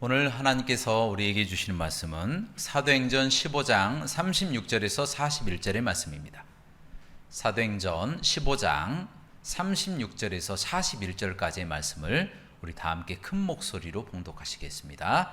오늘 하나님께서 우리에게 주시는 말씀은 사도행전 15장 36절에서 41절의 말씀입니다. 사도행전 15장 36절에서 41절까지의 말씀을 우리 다 함께 큰 목소리로 봉독하시겠습니다.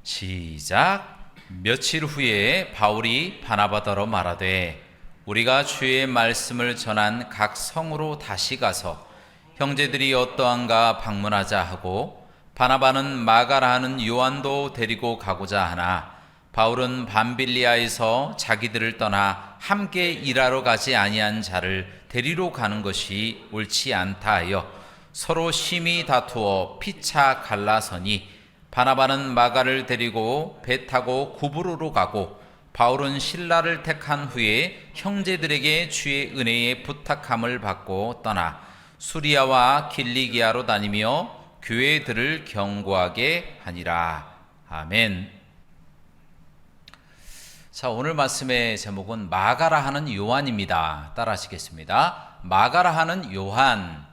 시작. 며칠 후에 바울이 바나바더러 말하되 우리가 주의 말씀을 전한 각 성으로 다시 가서 형제들이 어떠한가 방문하자 하고 바나바는 마가라 하는 요한도 데리고 가고자 하나 바울은 밤빌리아에서 자기들을 떠나 함께 일하러 가지 아니한 자를 데리러 가는 것이 옳지 않다 하여 서로 심히 다투어 피차 갈라서니 바나바는 마가를 데리고 배 타고 구브로로 가고 바울은 실라를 택한 후에 형제들에게 주의 은혜에 부탁함을 받고 떠나 수리아와 길리기아로 다니며 교회들을 경고하게 하니라. 아멘. 자, 오늘 말씀의 제목은 마가라 하는 요한입니다. 따라 하시겠습니다. 마가라 하는 요한.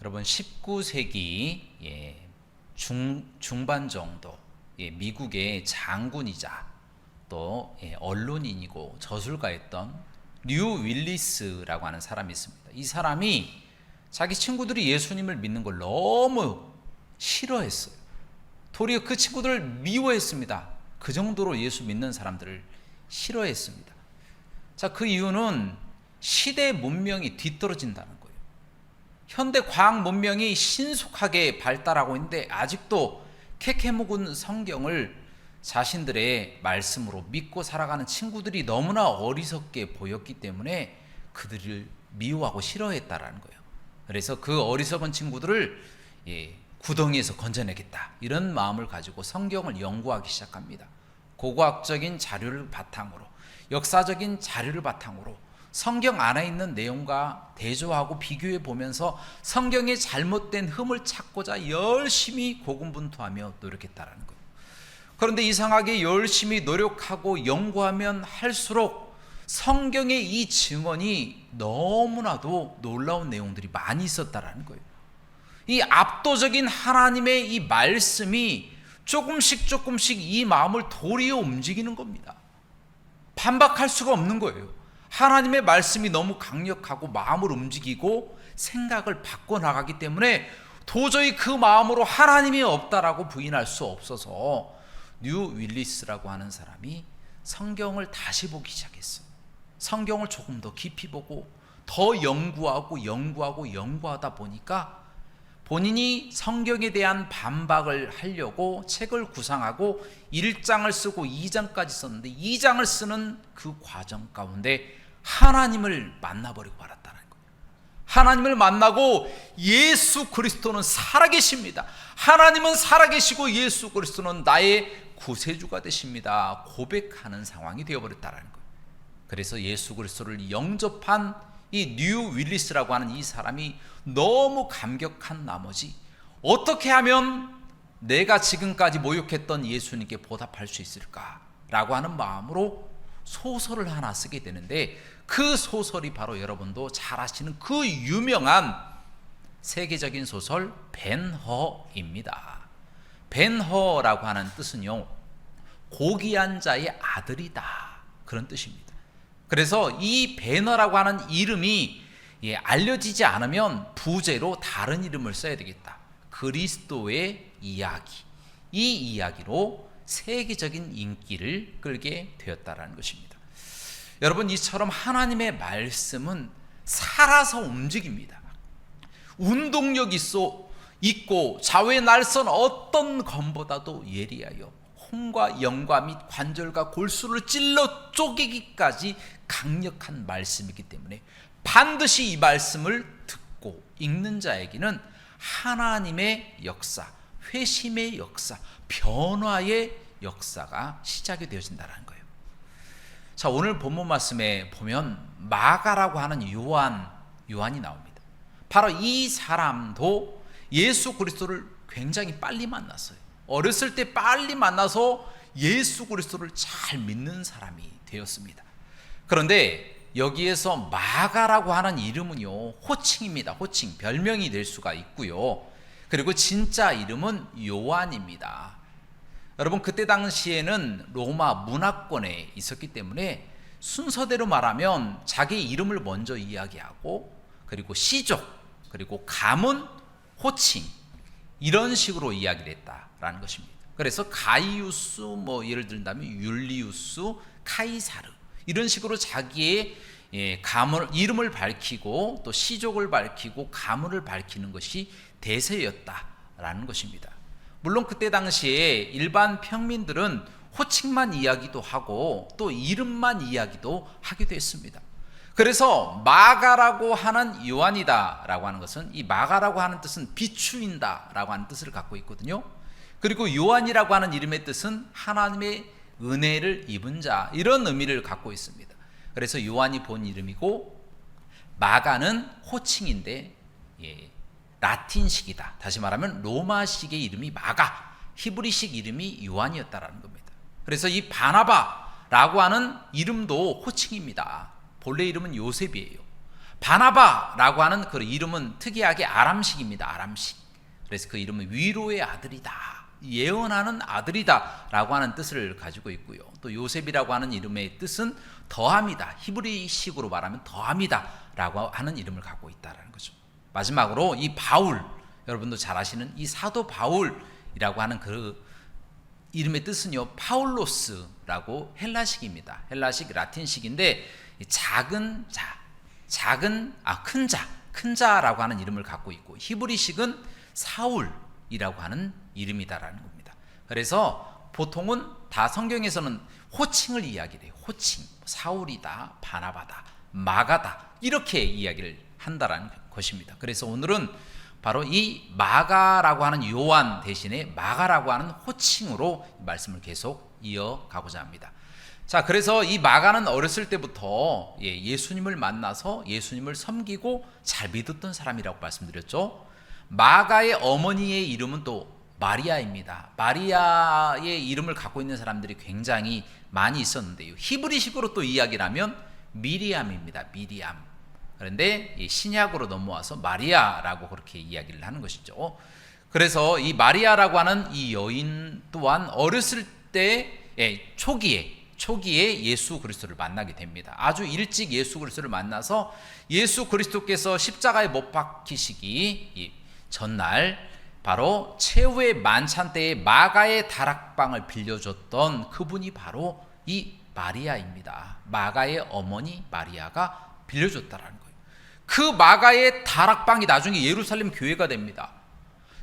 여러분 19세기 중반 정도 미국의 장군이자 또 언론인이고 저술가였던 뉴 윌리스라고 하는 사람이 있습니다. 이 사람이 자기 친구들이 예수님을 믿는 걸 너무 싫어했어요. 도리어 그 친구들을 미워했습니다. 그 정도로 예수 믿는 사람들을 싫어했습니다. 자, 그 이유는 시대 문명이 뒤떨어진다는 거예요. 현대 과학 문명이 신속하게 발달하고 있는데 아직도 캐캐묵은 성경을 자신들의 말씀으로 믿고 살아가는 친구들이 너무나 어리석게 보였기 때문에 그들을 미워하고 싫어했다라는 거예요. 그래서 그 어리석은 친구들을 구덩이에서 건져내겠다 이런 마음을 가지고 성경을 연구하기 시작합니다. 고고학적인 자료를 바탕으로, 역사적인 자료를 바탕으로 성경 안에 있는 내용과 대조하고 비교해 보면서 성경의 잘못된 흠을 찾고자 열심히 고군분투하며 노력했다라는 거예요. 그런데 이상하게 열심히 노력하고 연구하면 할수록 성경의 이 증언이 너무나도 놀라운 내용들이 많이 있었다라는 거예요. 이 압도적인 하나님의 이 말씀이 조금씩 이 마음을 도리어 움직이는 겁니다. 반박할 수가 없는 거예요. 하나님의 말씀이 너무 강력하고 마음을 움직이고 생각을 바꿔나가기 때문에 도저히 그 마음으로 하나님이 없다라고 부인할 수 없어서 뉴 윌리스라고 하는 사람이 성경을 다시 보기 시작했어요. 성경을 조금 더 깊이 보고 더 연구하다 보니까 본인이 성경에 대한 반박을 하려고 책을 구상하고 1장을 쓰고 2장까지 썼는데 2장을 쓰는 그 과정 가운데 하나님을 만나버리고 말았다는 거예요. 하나님을 만나고 예수 그리스도는 살아계십니다. 하나님은 살아계시고 예수 그리스도는 나의 구세주가 되십니다. 고백하는 상황이 되어버렸다는 거예요. 그래서 예수 그리스도를 영접한 이 뉴 윌리스라고 하는 이 사람이 너무 감격한 나머지 어떻게 하면 내가 지금까지 모욕했던 예수님께 보답할 수 있을까라고 하는 마음으로 소설을 하나 쓰게 되는데 그 소설이 바로 여러분도 잘 아시는 그 유명한 세계적인 소설 벤허입니다. 벤허라고 하는 뜻은요, 고귀한 자의 아들이다 그런 뜻입니다. 그래서 이 벤허라고 하는 이름이 알려지지 않으면 부제로 다른 이름을 써야 되겠다. 그리스도의 이야기. 이 이야기로 세계적인 인기를 끌게 되었다라는 것입니다. 여러분, 이처럼 하나님의 말씀은 살아서 움직입니다. 운동력 있고 좌우에 날선 어떤 검보다도 예리하여 혼과 영과 및 관절과 골수를 찔러 쪼개기까지 강력한 말씀이기 때문에 반드시 이 말씀을 듣고 읽는 자에게는 하나님의 역사, 회심의 역사, 변화의 역사가 시작이 되어진다는 거예요. 자, 오늘 본문 말씀에 보면 마가라고 하는 요한이 나옵니다. 바로 이 사람도 예수 그리스도를 굉장히 빨리 만났어요. 어렸을 때 빨리 만나서 예수 그리스도를 잘 믿는 사람이 되었습니다. 그런데 여기에서 마가라고 하는 이름은요, 호칭입니다. 호칭, 별명이 될 수가 있고요. 그리고 진짜 이름은 요한입니다. 여러분, 그때 당시에는 로마 문화권에 있었기 때문에 순서대로 말하면 자기 이름을 먼저 이야기하고, 그리고 시족, 그리고 가문, 호칭, 이런 식으로 이야기를 했다라는 것입니다. 그래서 가이우스, 예를 들다면 율리우스, 카이사르, 이런 식으로 자기의 가문, 이름을 밝히고 또 시족을 밝히고 가문을 밝히는 것이 대세였다라는 것입니다. 물론 그때 당시에 일반 평민들은 호칭만 이야기도 하고 또 이름만 이야기도 하기도 했습니다. 그래서 마가라고 하는 요한이다라고 하는 것은, 이 마가라고 하는 뜻은 비추인다라고 하는 뜻을 갖고 있거든요. 그리고 요한이라고 하는 이름의 뜻은 하나님의 은혜를 입은 자, 이런 의미를 갖고 있습니다. 그래서 요한이 본 이름이고 마가는 호칭인데 라틴식이다. 다시 말하면 로마식의 이름이 마가, 히브리식 이름이 요한이었다라는 겁니다. 그래서 이 바나바라고 하는 이름도 호칭입니다. 본래 이름은 요셉이에요. 바나바라고 하는 그 이름은 특이하게 아람식입니다. 아람식. 그래서 그 이름은 위로의 아들이다, 예언하는 아들이다 라고 하는 뜻을 가지고 있고요. 또 요셉이라고 하는 이름의 뜻은 더함이다, 히브리식으로 말하면 더함이다 라고 하는 이름을 갖고 있다는 거죠. 마지막으로 이 바울, 여러분도 잘 아시는 이 사도 바울이라고 하는 그 이름의 뜻은요, 파울로스라고 헬라식입니다. 헬라식 라틴식인데 작은 자, 큰 자라고 하는 이름을 갖고 있고, 히브리식은 사울이라고 하는 이름이다라는 겁니다. 그래서 보통은 다 성경에서는 호칭을 이야기해요. 호칭, 사울이다, 바나바다, 마가다, 이렇게 이야기를 한다라는 것입니다. 그래서 오늘은 바로 이 마가라고 하는 요한 대신에 마가라고 하는 호칭으로 말씀을 계속 이어가고자 합니다. 자, 그래서 이 마가는 어렸을 때부터 예수님을 만나서 예수님을 섬기고 잘 믿었던 사람이라고 말씀드렸죠. 마가의 어머니의 이름은 또 마리아입니다. 마리아의 이름을 갖고 있는 사람들이 굉장히 많이 있었는데요. 히브리식으로 또 이야기를 하면 미리암입니다. 미리암. 그런데 신약으로 넘어와서 마리아라고 그렇게 이야기를 하는 것이죠. 그래서 이 마리아라고 하는 이 여인 또한 어렸을 때 초기에 예수 그리스도를 만나게 됩니다. 아주 일찍 예수 그리스도를 만나서 예수 그리스도께서 십자가에 못 박히시기 전날 바로 최후의 만찬 때에 마가의 다락방을 빌려줬던 그분이 바로 이 마리아입니다. 마가의 어머니 마리아가 빌려줬다라는 거예요. 그 마가의 다락방이 나중에 예루살렘 교회가 됩니다.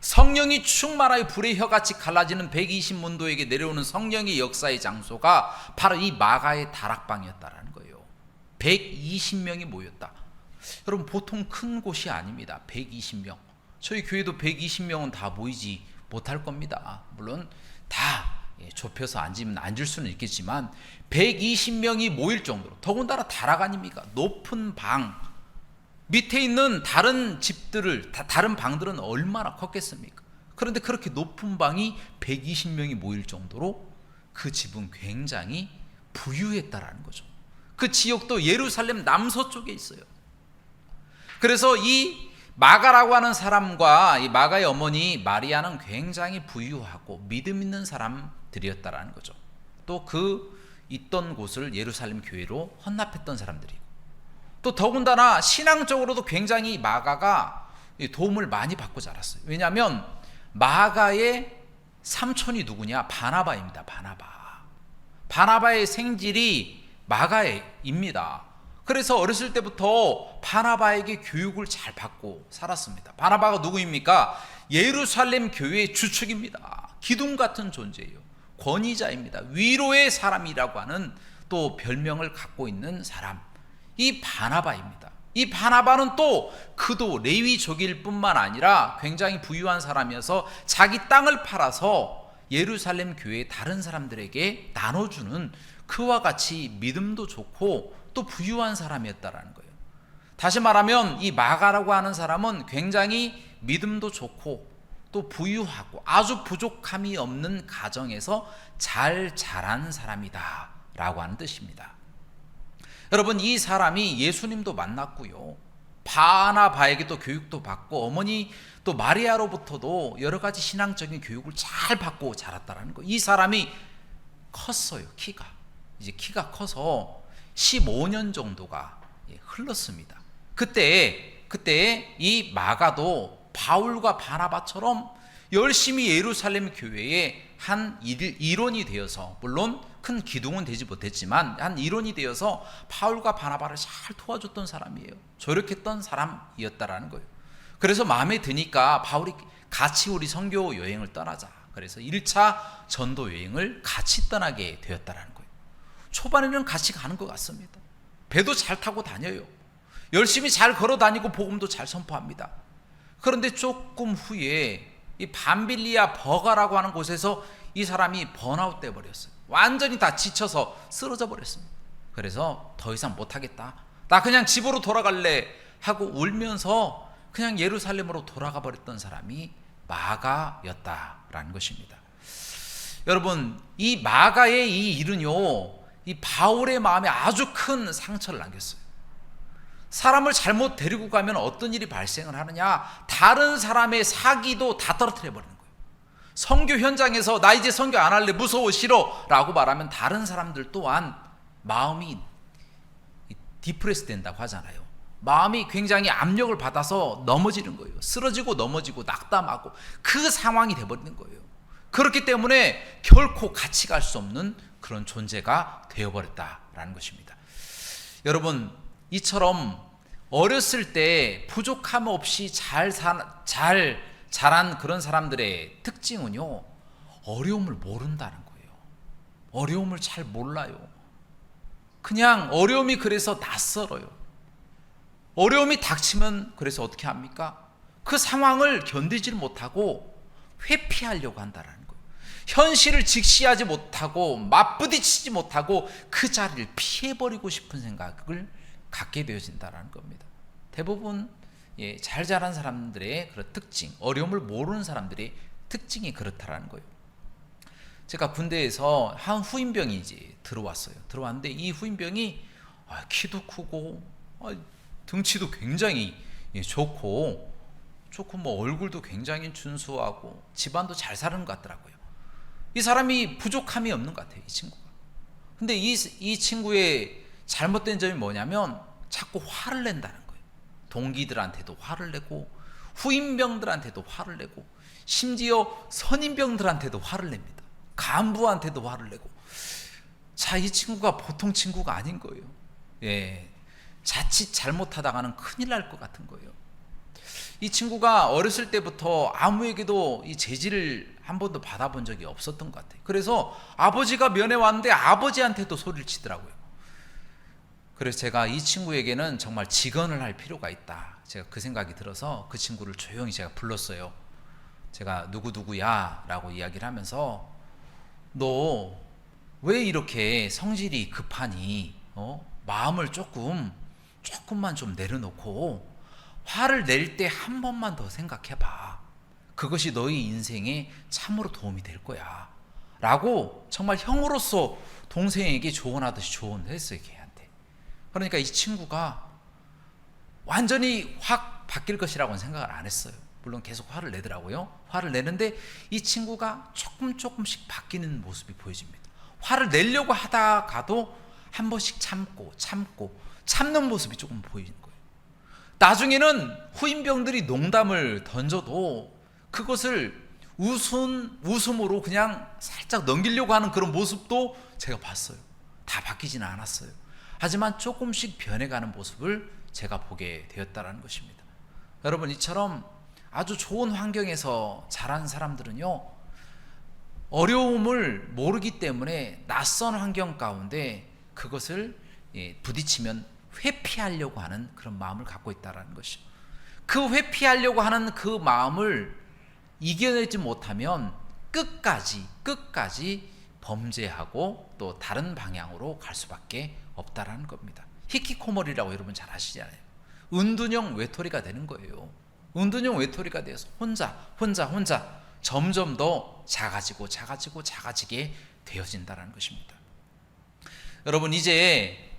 성령이 충만하여 불의 혀같이 갈라지는 120문도에게 내려오는 성령의 역사의 장소가 바로 이 마가의 다락방이었다라는 거예요. 120명이 모였다. 여러분, 보통 큰 곳이 아닙니다. 120명. 저희 교회도 120명은 다 모이지 못할 겁니다. 물론 다 좁혀서 앉을 수는 있겠지만 120명이 모일 정도로, 더군다나 다락 아닙니까? 높은 방, 밑에 있는 다른 집들을, 다른 방들은 얼마나 컸겠습니까? 그런데 그렇게 높은 방이 120명이 모일 정도로 그 집은 굉장히 부유했다라는 거죠. 그 지역도 예루살렘 남서쪽에 있어요. 그래서 이 마가라고 하는 사람과 이 마가의 어머니 마리아는 굉장히 부유하고 믿음 있는 사람들이었다라는 거죠. 또 그 있던 곳을 예루살렘 교회로 헌납했던 사람들이고, 또 더군다나 신앙적으로도 굉장히 마가가 도움을 많이 받고 자랐어요. 왜냐하면 마가의 삼촌이 누구냐? 바나바입니다. 바나바의 생질이 마가입니다. 그래서 어렸을 때부터 바나바에게 교육을 잘 받고 살았습니다. 바나바가 누구입니까? 예루살렘 교회의 주축입니다. 기둥 같은 존재예요. 권위자입니다. 위로의 사람이라고 하는 또 별명을 갖고 있는 사람, 이 바나바입니다. 이 바나바는 또 그도 레위족일 뿐만 아니라 굉장히 부유한 사람이어서 자기 땅을 팔아서 예루살렘 교회의 다른 사람들에게 나눠주는 그와 같이 믿음도 좋고 또 부유한 사람이었다라는 거예요. 다시 말하면 이 마가라고 하는 사람은 굉장히 믿음도 좋고 또 부유하고 아주 부족함이 없는 가정에서 잘 자란 사람이다 라고 하는 뜻입니다. 여러분, 이 사람이 예수님도 만났고요, 바나바에게도 교육도 받고 어머니 또 마리아로부터도 여러 가지 신앙적인 교육을 잘 받고 자랐다는 거예요. 이 사람이 컸어요. 이제 키가 커서 15년 정도가 흘렀습니다. 그때 이 마가도 바울과 바나바처럼 열심히 예루살렘 교회의 한 일원이 되어서, 물론 큰 기둥은 되지 못했지만 한 일원이 되어서 바울과 바나바를 잘 도와줬던 사람이에요. 조력했던 사람이었다라는 거예요. 그래서 마음에 드니까 바울이 같이 우리 선교 여행을 떠나자, 그래서 1차 전도 여행을 같이 떠나게 되었다라는 거예요. 초반에는 같이 가는 것 같습니다. 배도 잘 타고 다녀요. 열심히 잘 걸어 다니고 복음도 잘 선포합니다. 그런데 조금 후에 이 밤빌리아 버가라고 하는 곳에서 이 사람이 번아웃 돼 버렸어요. 완전히 다 지쳐서 쓰러져 버렸습니다. 그래서 더 이상 못하겠다, 나 그냥 집으로 돌아갈래 하고 울면서 그냥 예루살렘으로 돌아가 버렸던 사람이 마가였다라는 것입니다. 여러분, 이 마가의 이 일은요, 이 바울의 마음에 아주 큰 상처를 남겼어요. 사람을 잘못 데리고 가면 어떤 일이 발생을 하느냐, 다른 사람의 사기도 다 떨어뜨려 버리는 거예요. 선교 현장에서 나 이제 선교 안 할래, 무서워, 싫어 라고 말하면 다른 사람들 또한 마음이 디프레스 된다고 하잖아요. 마음이 굉장히 압력을 받아서 넘어지는 거예요. 쓰러지고 넘어지고 낙담하고 그 상황이 돼버리는 거예요. 그렇기 때문에 결코 같이 갈 수 없는 그런 존재가 되어버렸다라는 것입니다. 여러분, 이처럼 어렸을 때 부족함 없이 잘 자란 그런 사람들의 특징은요, 어려움을 모른다는 거예요. 어려움을 잘 몰라요. 그냥 어려움이 그래서 낯설어요. 어려움이 닥치면 그래서 어떻게 합니까? 그 상황을 견디질 못하고 회피하려고 한다는 거예요. 현실을 직시하지 못하고 맞부딪히지 못하고 그 자리를 피해버리고 싶은 생각을 갖게 되어진다는 겁니다. 대부분 잘 자란 사람들의 그런 특징, 어려움을 모르는 사람들의 특징이 그렇다라는 거예요. 제가 군대에서 한 후임병이 이제 들어왔어요. 들어왔는데 이 후임병이 키도 크고 등치도 굉장히 좋고 뭐 얼굴도 굉장히 준수하고 집안도 잘 사는 것 같더라고요. 이 사람이 부족함이 없는 것 같아요, 이 친구가. 근데 이 친구의 잘못된 점이 뭐냐면 자꾸 화를 낸다는 거예요. 동기들한테도 화를 내고 후임병들한테도 화를 내고 심지어 선임병들한테도 화를 냅니다. 간부한테도 화를 내고. 자, 이 친구가 보통 친구가 아닌 거예요. 자칫 잘못하다가는 큰일 날 것 같은 거예요. 이 친구가 어렸을 때부터 아무에게도 이 제지를 한 번도 받아본 적이 없었던 것 같아요. 그래서 아버지가 면회 왔는데 아버지한테도 소리를 치더라고요. 그래서 제가 이 친구에게는 정말 직언을 할 필요가 있다, 제가 그 생각이 들어서 그 친구를 조용히 제가 불렀어요. 제가 누구누구야 라고 이야기를 하면서, 너 왜 이렇게 성질이 급하니? 마음을 조금만 좀 내려놓고 화를 낼 때 한 번만 더 생각해봐. 그것이 너희 인생에 참으로 도움이 될 거야 라고 정말 형으로서 동생에게 조언하듯이 조언을 했어요, 걔한테. 그러니까 이 친구가 완전히 확 바뀔 것이라고는 생각을 안 했어요. 물론 계속 화를 내더라고요. 화를 내는데 이 친구가 조금씩 바뀌는 모습이 보여집니다. 화를 내려고 하다가도 한 번씩 참는 모습이 조금 보이는 거예요. 나중에는 후임병들이 농담을 던져도 그것을 웃음으로 그냥 살짝 넘기려고 하는 그런 모습도 제가 봤어요. 다 바뀌지는 않았어요. 하지만 조금씩 변해가는 모습을 제가 보게 되었다는 것입니다. 여러분, 이처럼 아주 좋은 환경에서 자란 사람들은요, 어려움을 모르기 때문에 낯선 환경 가운데 그것을 부딪히면 회피하려고 하는 그런 마음을 갖고 있다는 것이죠. 그 회피하려고 하는 그 마음을 이겨내지 못하면 끝까지 범죄하고 또 다른 방향으로 갈 수밖에 없다라는 겁니다. 히키코모리라고 여러분 잘 아시잖아요. 은둔형 외톨이가 되는 거예요. 은둔형 외톨이가 돼서 혼자 점점 더 작아지게 되어진다는 것입니다. 여러분, 이제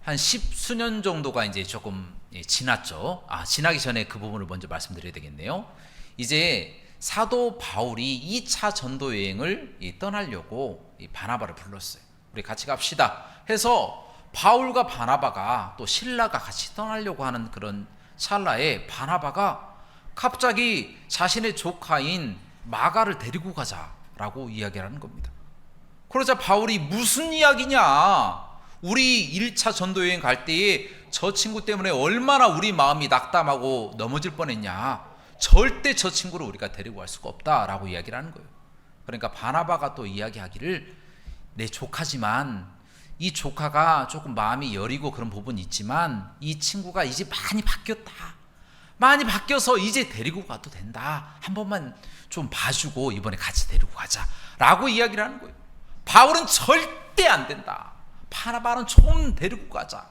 한 10수년 정도가 이제 조금 지났죠. 지나기 전에 그 부분을 먼저 말씀드려야 되겠네요. 이제 사도 바울이 2차 전도 여행을 떠나려고 바나바를 불렀어요. 우리 같이 갑시다 해서 바울과 바나바가 또 실라가 같이 떠나려고 하는 그런 찰나에 바나바가 갑자기 자신의 조카인 마가를 데리고 가자라고 이야기를 하는 겁니다. 그러자 바울이 무슨 이야기냐, 우리 1차 전도여행 갈 때에 저 친구 때문에 얼마나 우리 마음이 낙담하고 넘어질 뻔했냐, 절대 저 친구를 우리가 데리고 갈 수가 없다라고 이야기를 하는 거예요. 그러니까 바나바가 또 이야기하기를, 내 조카지만 이 조카가 조금 마음이 여리고 그런 부분이 있지만 이 친구가 이제 많이 바뀌었다, 많이 바뀌어서 이제 데리고 가도 된다, 한 번만 좀 봐주고 이번에 같이 데리고 가자 라고 이야기를 하는 거예요. 바울은 절대 안 된다, 바나바는 좀 데리고 가자.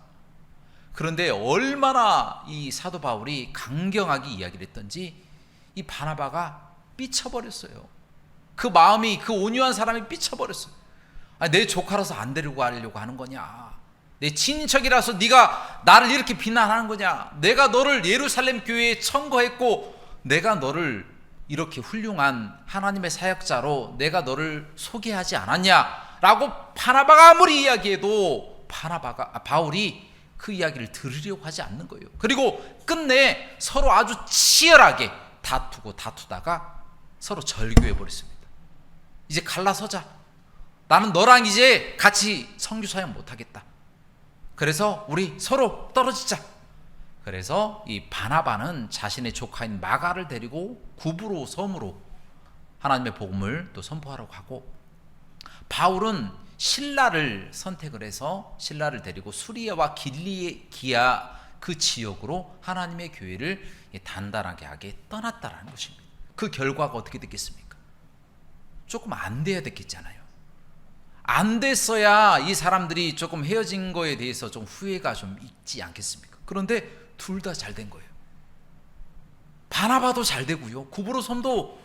그런데 얼마나 이 사도 바울이 강경하게 이야기를 했던지 이 바나바가 삐쳐버렸어요. 그 마음이, 그 온유한 사람이 삐쳐버렸어요. 내 조카라서 안 데리고 가려고 하는 거냐, 내 친인척이라서 네가 나를 이렇게 비난하는 거냐, 내가 너를 예루살렘 교회에 청거했고 내가 너를 이렇게 훌륭한 하나님의 사역자로 내가 너를 소개하지 않았냐 라고 바나바가 아무리 이야기해도 바울이 그 이야기를 들으려고 하지 않는 거예요. 그리고 끝내 서로 아주 치열하게 다투다가 서로 절교해 버렸습니다. 이제 갈라서자, 나는 너랑 이제 같이 선교 사역 못하겠다, 그래서 우리 서로 떨어지자. 그래서 이 바나바는 자신의 조카인 마가를 데리고 구브로 섬으로 하나님의 복음을 또 선포하러 가고, 바울은 실라를 선택을 해서 실라를 데리고 수리아와 길리기아 그 지역으로 하나님의 교회를 단단하게 하게 떠났다라는 것입니다. 그 결과가 어떻게 됐겠습니까? 조금 안 돼야 됐겠잖아요. 안 됐어야 이 사람들이 조금 헤어진 거에 대해서 좀 후회가 좀 있지 않겠습니까? 그런데 둘 다 잘 된 거예요. 바나바도 잘 되고요, 구브로 섬도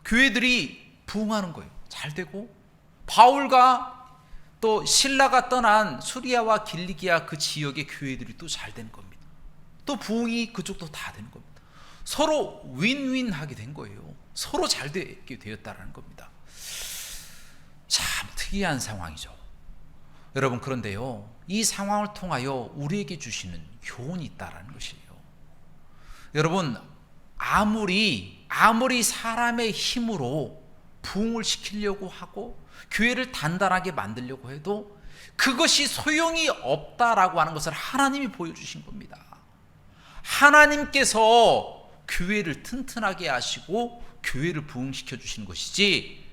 교회들이 부흥하는 거예요. 잘 되고, 바울과 또 실라가 떠난 수리아와 길리기아 그 지역의 교회들이 또 잘 되는 겁니다. 또 부흥이 그쪽도 다 되는 겁니다. 서로 윈윈하게 된 거예요. 서로 잘 되게 되었다는 겁니다. 참 특이한 상황이죠. 여러분, 그런데요, 이 상황을 통하여 우리에게 주시는 교훈이 있다라는 것이에요. 여러분, 아무리 사람의 힘으로 부흥을 시키려고 하고 교회를 단단하게 만들려고 해도 그것이 소용이 없다라고 하는 것을 하나님이 보여주신 겁니다. 하나님께서 교회를 튼튼하게 하시고 교회를 부흥시켜 주시는 것이지,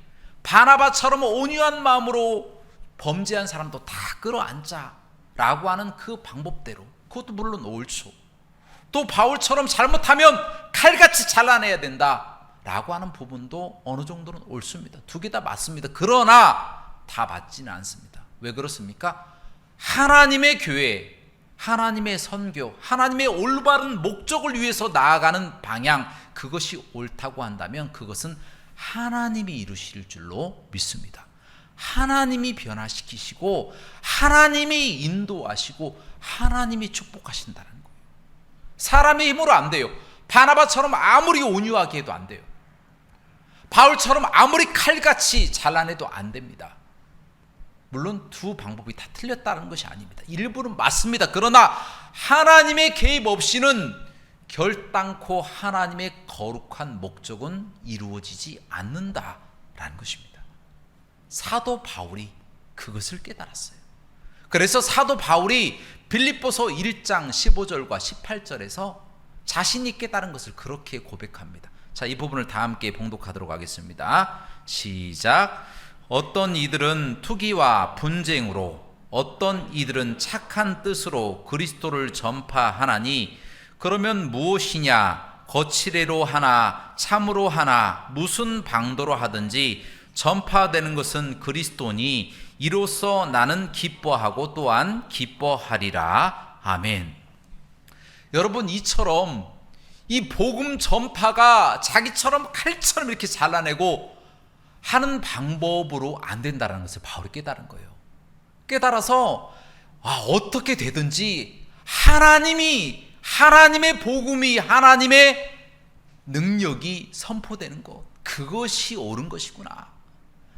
바나바처럼 온유한 마음으로 범죄한 사람도 다 끌어안자라고 하는 그 방법대로, 그것도 물론 옳죠. 또 바울처럼 잘못하면 칼같이 잘라내야 된다라고 하는 부분도 어느 정도는 옳습니다. 두 개 다 맞습니다. 그러나 다 맞지는 않습니다. 왜 그렇습니까? 하나님의 교회, 하나님의 선교, 하나님의 올바른 목적을 위해서 나아가는 방향, 그것이 옳다고 한다면 그것은 하나님이 이루실 줄로 믿습니다. 하나님이 변화시키시고 하나님이 인도하시고 하나님이 축복하신다는 거예요. 사람의 힘으로 안 돼요. 바나바처럼 아무리 온유하게 해도 안 돼요. 바울처럼 아무리 칼같이 잘라내도 안 됩니다. 물론 두 방법이 다 틀렸다는 것이 아닙니다. 일부는 맞습니다. 그러나 하나님의 개입 없이는 결단코 하나님의 거룩한 목적은 이루어지지 않는다라는 것입니다. 사도 바울이 그것을 깨달았어요. 그래서 사도 바울이 빌립보서 1장 15절과 18절에서 자신이 깨달은 것을 그렇게 고백합니다. 자, 이 부분을 다 함께 봉독하도록 하겠습니다. 시작. 어떤 이들은 투기와 분쟁으로, 어떤 이들은 착한 뜻으로 그리스도를 전파하나니, 그러면 무엇이냐? 거칠애로 하나 참으로 하나 무슨 방도로 하든지 전파되는 것은 그리스도니, 이로써 나는 기뻐하고 또한 기뻐하리라. 아멘. 여러분, 이처럼 이 복음 전파가 자기처럼 칼처럼 이렇게 잘라내고 하는 방법으로 안 된다는 것을 바울이 깨달은 거예요. 깨달아서 어떻게 되든지 하나님의 복음이, 하나님의 능력이 선포되는 것, 그것이 옳은 것이구나.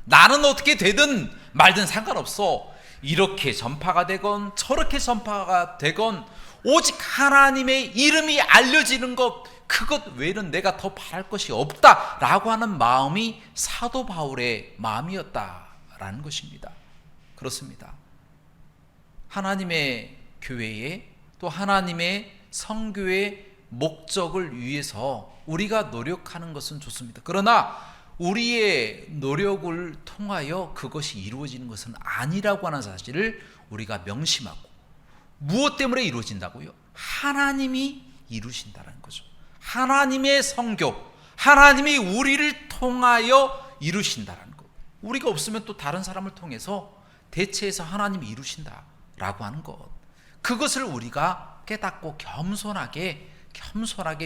나는 어떻게 되든 말든 상관없어. 이렇게 전파가 되건 저렇게 전파가 되건 오직 하나님의 이름이 알려지는 것, 그것 외에는 내가 더 바랄 것이 없다라고 하는 마음이 사도 바울의 마음이었다라는 것입니다. 그렇습니다. 하나님의 교회에, 또 하나님의 선교의 목적을 위해서 우리가 노력하는 것은 좋습니다. 그러나 우리의 노력을 통하여 그것이 이루어지는 것은 아니라고 하는 사실을 우리가 명심하고, 무엇 때문에 이루어진다고요? 하나님이 이루신다는 거죠. 하나님의 선교, 하나님이 우리를 통하여 이루신다는 것. 우리가 없으면 또 다른 사람을 통해서 대체해서 하나님이 이루신다라고 하는 것, 그것을 우리가 깨닫고 겸손하게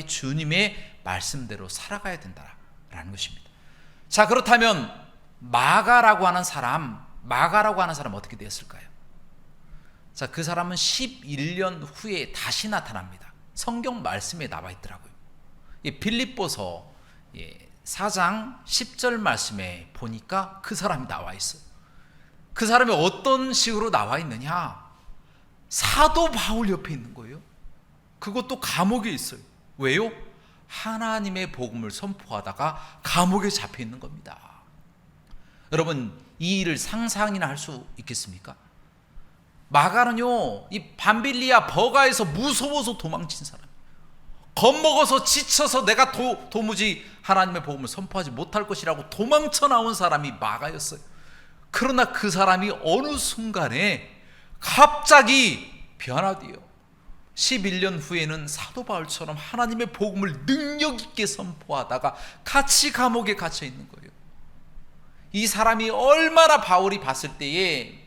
주님의 말씀대로 살아가야 된다라는 것입니다. 자, 그렇다면 마가라고 하는 사람 어떻게 되었을까요? 자, 그 사람은 11년 후에 다시 나타납니다. 성경 말씀에 나와 있더라고요. 빌립보서 4장 10절 말씀에 보니까 그 사람이 나와 있어요. 그 사람이 어떤 식으로 나와 있느냐? 사도 바울 옆에 있는 거예요. 그것도 감옥에 있어요. 왜요? 하나님의 복음을 선포하다가 감옥에 잡혀 있는 겁니다. 여러분, 이 일을 상상이나 할 수 있겠습니까? 마가는요, 이 밤빌리아 버가에서 무서워서 도망친 사람, 겁먹어서 지쳐서 내가 도무지 하나님의 복음을 선포하지 못할 것이라고 도망쳐 나온 사람이 마가였어요. 그러나 그 사람이 어느 순간에 갑자기 변화돼요. 11년 후에는 사도 바울처럼 하나님의 복음을 능력 있게 선포하다가 같이 감옥에 갇혀 있는 거예요. 이 사람이 얼마나 바울이 봤을 때에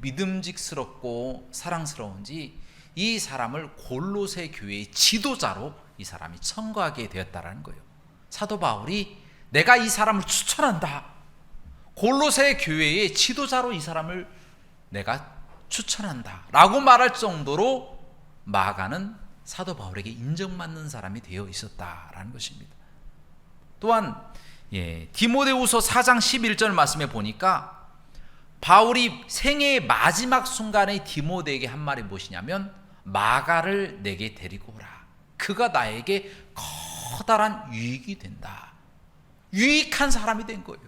믿음직스럽고 사랑스러운지 이 사람을 골로새 교회의 지도자로 이 사람이 청구하게 되었다는 거예요. 사도 바울이 내가 이 사람을 추천한다, 골로새 교회의 지도자로 이 사람을 내가 추천한다 라고 말할 정도로 마가는 사도 바울에게 인정받는 사람이 되어 있었다라는 것입니다. 또한 디모데후서 4장 11절 말씀에 보니까 바울이 생애의 마지막 순간에 디모데에게 한 말이 무엇이냐면, 마가를 내게 데리고 오라. 그가 나에게 커다란 유익이 된다. 유익한 사람이 된 거예요.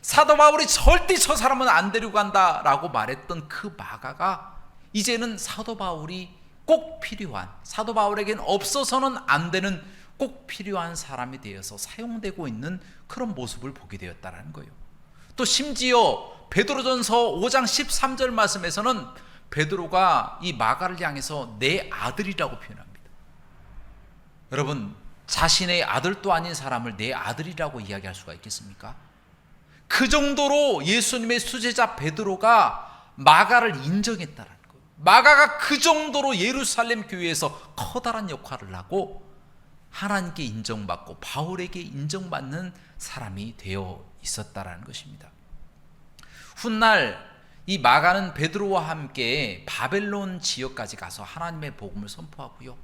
사도 바울이 절대 저 사람은 안 데리고 간다라고 말했던 그 마가가 이제는 사도 바울이 꼭 필요한, 사도 바울에겐 없어서는 안 되는 꼭 필요한 사람이 되어서 사용되고 있는 그런 모습을 보게 되었다는 거예요. 또 심지어 베드로전서 5장 13절 말씀에서는 베드로가 이 마가를 향해서 내 아들이라고 표현합니다. 여러분, 자신의 아들도 아닌 사람을 내 아들이라고 이야기할 수가 있겠습니까? 그 정도로 예수님의 수제자 베드로가 마가를 인정했다는 거예요. 마가가 그 정도로 예루살렘 교회에서 커다란 역할을 하고 하나님께 인정받고 바울에게 인정받는 사람이 되어 있었다라는 것입니다. 훗날 이 마가는 베드로와 함께 바벨론 지역까지 가서 하나님의 복음을 선포하고요,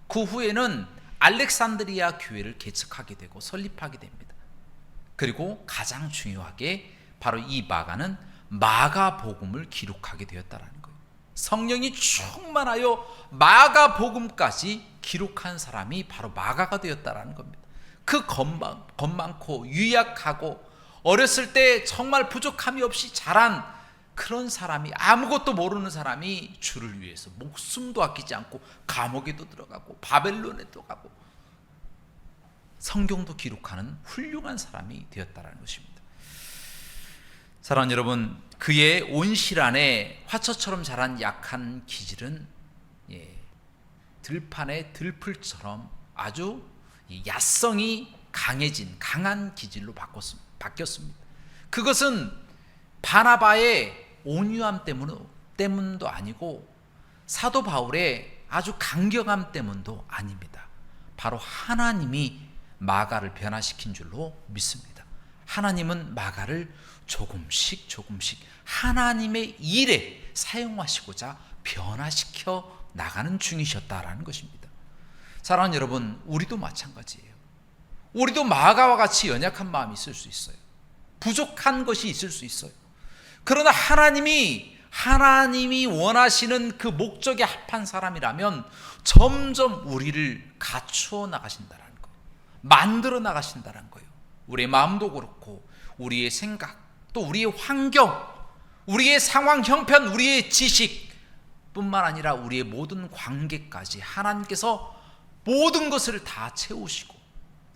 그 후에는 알렉산드리아 교회를 개척하게 되고 설립하게 됩니다. 그리고 가장 중요하게 바로 이 마가는 마가복음을 기록하게 되었다라는 거예요. 성령이 충만하여 마가복음까지 기록한 사람이 바로 마가가 되었다라는 겁니다. 그 겁 많고 유약하고 어렸을 때 정말 부족함이 없이 자란 그런 사람이, 아무것도 모르는 사람이 주를 위해서 목숨도 아끼지 않고 감옥에도 들어가고 바벨론에도 가고 성경도 기록하는 훌륭한 사람이 되었다는 것입니다. 사랑하는 여러분, 그의 온실 안에 화초처럼 자란 약한 기질은 들판의 들풀처럼 아주 야성이 강해진 강한 기질로 바뀌었습니다. 그것은 바나바의 온유함 때문도 아니고 사도 바울의 아주 강경함 때문도 아닙니다. 바로 하나님이 마가를 변화시킨 줄로 믿습니다. 하나님은 마가를 조금씩 하나님의 일에 사용하시고자 변화시켜 나가는 중이셨다라는 것입니다. 사랑하는 여러분, 우리도 마찬가지예요. 우리도 마가와 같이 연약한 마음이 있을 수 있어요. 부족한 것이 있을 수 있어요. 그러나 하나님이 원하시는 그 목적에 합한 사람이라면 점점 우리를 갖추어 나가신다는 거예요. 만들어 나가신다는 거예요. 우리의 마음도 그렇고 우리의 생각, 또 우리의 환경, 우리의 상황 형편, 우리의 지식 뿐만 아니라 우리의 모든 관계까지 하나님께서 모든 것을 다 채우시고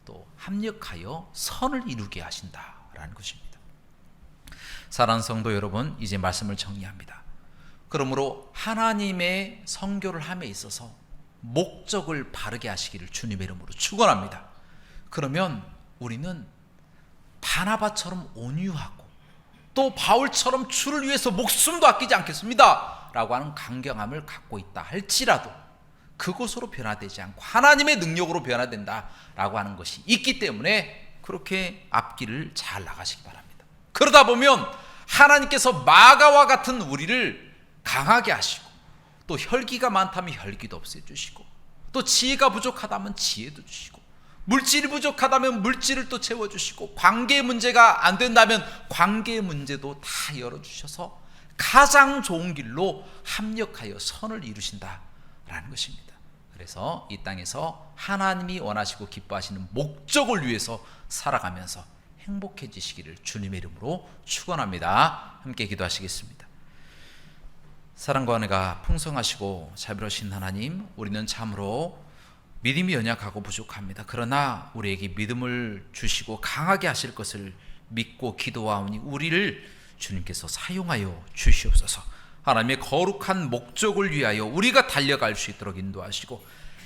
또 합력하여 선을 이루게 하신다라는 것입니다. 사랑하는 성도 여러분, 이제 말씀을 정리합니다. 그러므로 하나님의 선교를 함에 있어서 목적을 바르게 하시기를 주님의 이름으로 축원합니다. 그러면 우리는 바나바처럼 온유하고 또 바울처럼 주를 위해서 목숨도 아끼지 않겠습니다 라고 하는 강경함을 갖고 있다 할지라도 그것으로 변화되지 않고 하나님의 능력으로 변화된다라고 하는 것이 있기 때문에 그렇게 앞길을 잘 나가시기 바랍니다. 그러다 보면 하나님께서 마가와 같은 우리를 강하게 하시고 또 혈기가 많다면 혈기도 없애주시고 또 지혜가 부족하다면 지혜도 주시고 물질이 부족하다면 물질을 또 채워주시고 관계의 문제가 안 된다면 관계의 문제도 다 열어주셔서 가장 좋은 길로 합력하여 선을 이루신다라는 것입니다. 그래서 이 땅에서 하나님이 원하시고 기뻐하시는 목적을 위해서 살아가면서 행복해지시기를 주님의 이름으로 축원합니다. 함께 기도하시겠습니다. 사랑과 은혜가 풍성하시고 자비로우신 하나님, 우리는 참으로 믿음이 연약하고 부족합니다. 그러나 우리에게 믿음을 주시고 강하게 하실 것을 믿고 기도하오니 우리를 주님께서 사용하여 주시옵소서. 하나님의 거룩한 목적을 위하여 우리가 달려갈 수 있도록 인도하시고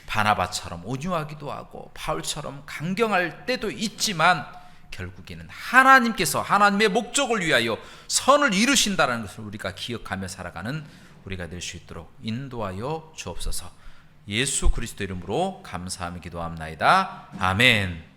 바나바처럼 온유하기도 하고 바울처럼 강경할 때도 있지만 결국에는 하나님께서 하나님의 목적을 위하여 선을 이루신다는 것을 우리가 기억하며 살아가는 우리가 될 수 있도록 인도하여 주옵소서. 예수 그리스도 이름으로 감사하며 기도합나이다. 아멘.